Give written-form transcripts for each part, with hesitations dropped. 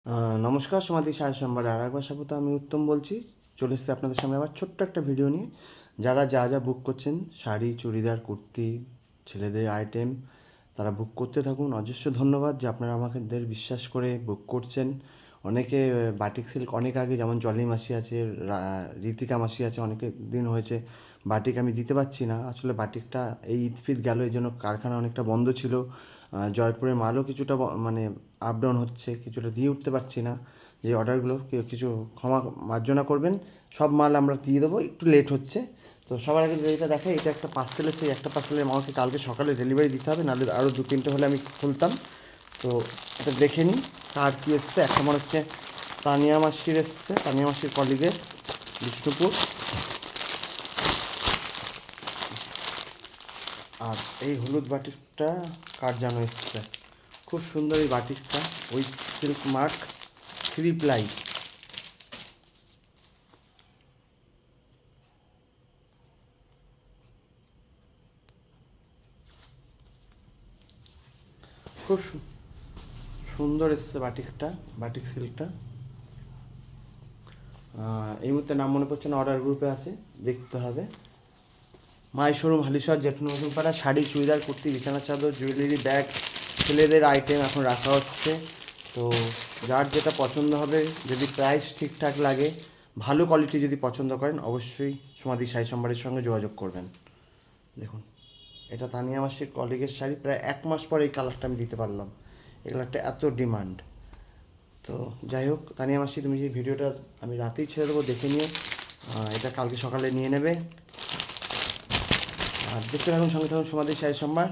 নমস্কার, সমাধি সাড়ে সোমবার আর একবার স্বাগত। আমি উত্তম বলছি। চলে এসেছি আপনাদের সামনে আবার ছোট্ট একটা ভিডিও নিয়ে। যারা যা যা বুক করছেন, শাড়ি, চুড়িদার, কুর্তি, ছেলেদের আইটেম, তারা বুক করতে থাকুন। অজস্র ধন্যবাদ যে আপনারা আমাদের বিশ্বাস করে বুক করছেন। অনেকে বাটিক সিল্ক অনেক আগে, যেমন জলি মাসি আছে, ঋতিকা মাসি আছে, অনেকে দিন হয়েছে বাটিক আমি দিতে পারছি না। আসলে বাটিকটা এই ঈদ ফিদ গেল, এই জন্য কারখানা অনেকটা বন্ধ ছিল। জয়পুরের মালও কিছুটা মানে আপ ডাউন হচ্ছে, কিছুটা দিয়ে উঠতে পারছি না। যে অর্ডারগুলো কিছু ক্ষমা মার্জনা করবেন। সব মাল আমরা দিয়ে দেবো, একটু লেট হচ্ছে। তো সবার আগে যেটা দেখায়, এটা একটা পার্সেলের, সেই একটা পার্সেলের আমাকে কালকে সকালে ডেলিভারি দিতে হবে, নাহলে আরও 2-3টে হলে আমি খুলতাম। তো এটা দেখে নিই কার কী এসছে। একটা মনে হচ্ছে তানিয়া মাসির এসছে, তানিয়া মাসির কলিগের, বিষ্ণুপুর। আর এই হলুদ বাটিকটা কার যেন এসছে, খুব সুন্দর এই বাটিকটা, উইথ সিল্ক মার্ক, 3 প্লাই। খুব সুন্দর এসছে বাটিকটা, বাটিক সিল্কটা। এই মুহূর্তে নাম মনে পড়ছে না, অর্ডার গ্রুপে আছে, দেখতে হবে। মাই শোরুম, হালিশহর, জেঠনপাড়া। শাড়ি, চুড়িদার, কুর্তি, বিছানার চাদর, জুয়েলারি, ব্যাগ, ছেলেদের আইটেম এখন রাখা হচ্ছে। তো যার যেটা পছন্দ হবে, যদি প্রাইস ঠিকঠাক লাগে, ভালো কোয়ালিটি যদি পছন্দ করেন, অবশ্যই সমাধি সাই সম্বারের সঙ্গে যোগাযোগ করবেন। দেখুন, এটা তানিয়া মাসির কলিগের শাড়ি, প্রায় 1 মাস পরে এই কালারটা আমি দিতে পারলাম। এই কালারটা এত ডিমান্ড। তো যাই হোক, তানিয়া মাসি, তুমি যে ভিডিওটা আমি রাতেই ছেড়ে দেবো, দেখে নিও। এটা কালকে সকালে নিয়ে নেবে। আর দেখতে থাকুন, সঙ্গে থাকুন সমাধি সাই সোমবার।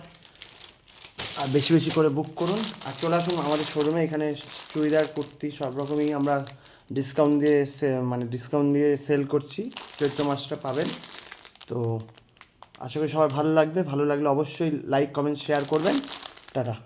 আর বেশি বেশি করে বুক করুন। আর চলে আসুন আমাদের শোরুমে। এখানে চুড়িদার, কুর্তি সব রকমই আমরা ডিসকাউন্ট দিয়ে সেল করছি। চৈত্র মাসটা পাবেন। তো আশা করি সবার ভালো লাগবে। ভালো লাগলে অবশ্যই লাইক, কমেন্ট, শেয়ার করবেন। টাটা।